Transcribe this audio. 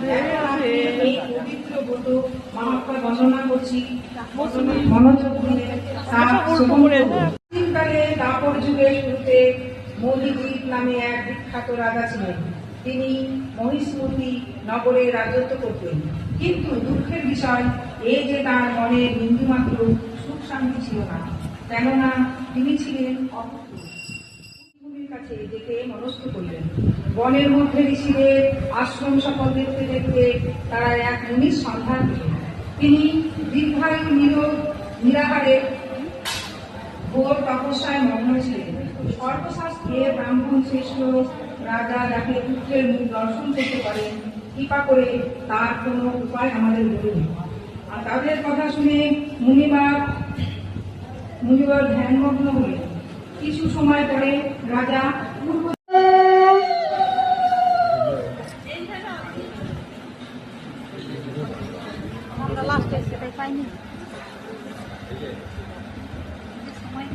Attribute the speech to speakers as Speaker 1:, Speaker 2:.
Speaker 1: এই পবিত্র ব্রত মহাত্মা বর্ণনা করছি, মনোযোগ দিয়ে প্রাচীনকালে দাপর যুগের শুরুতে মধুজিৎ নামে এক বিখ্যাত রাজা ছিলেন। তিনি মহিষ্মতি নগরে রাজত্ব করতেন, কিন্তু দুঃখের বিষয় এই যে তার মনে বিন্দুমাত্র সুখ শান্তি ছিল না, কেননা তিনি ছিলেন ভূমির কাছে যেতে মনস্থ করলেন। বনের মধ্যে ঋষিদের আশ্রম সকল দেখতে দেখতে তারা এক মুনির সন্ধান পেলেন। তিনি দীর্ঘায়ু নিরাহারে ঘোর তপস্যায় মগ্ন ছিলেন। সর্বশাস্ত্রে ব্রাহ্মণ শ্রেষ্ঠ রাজা যাকে পুত্রের মুখ দর্শন করতে পারেন, কৃপা করে তার কোনো উপায় আমাদের বলুন। আর তাদের কথা শুনে মুনিবার ধ্যানমগ্ন হলেন। কিছু সময় পরে রাজা
Speaker 2: লাস্টে সেটাই পাইনি সময়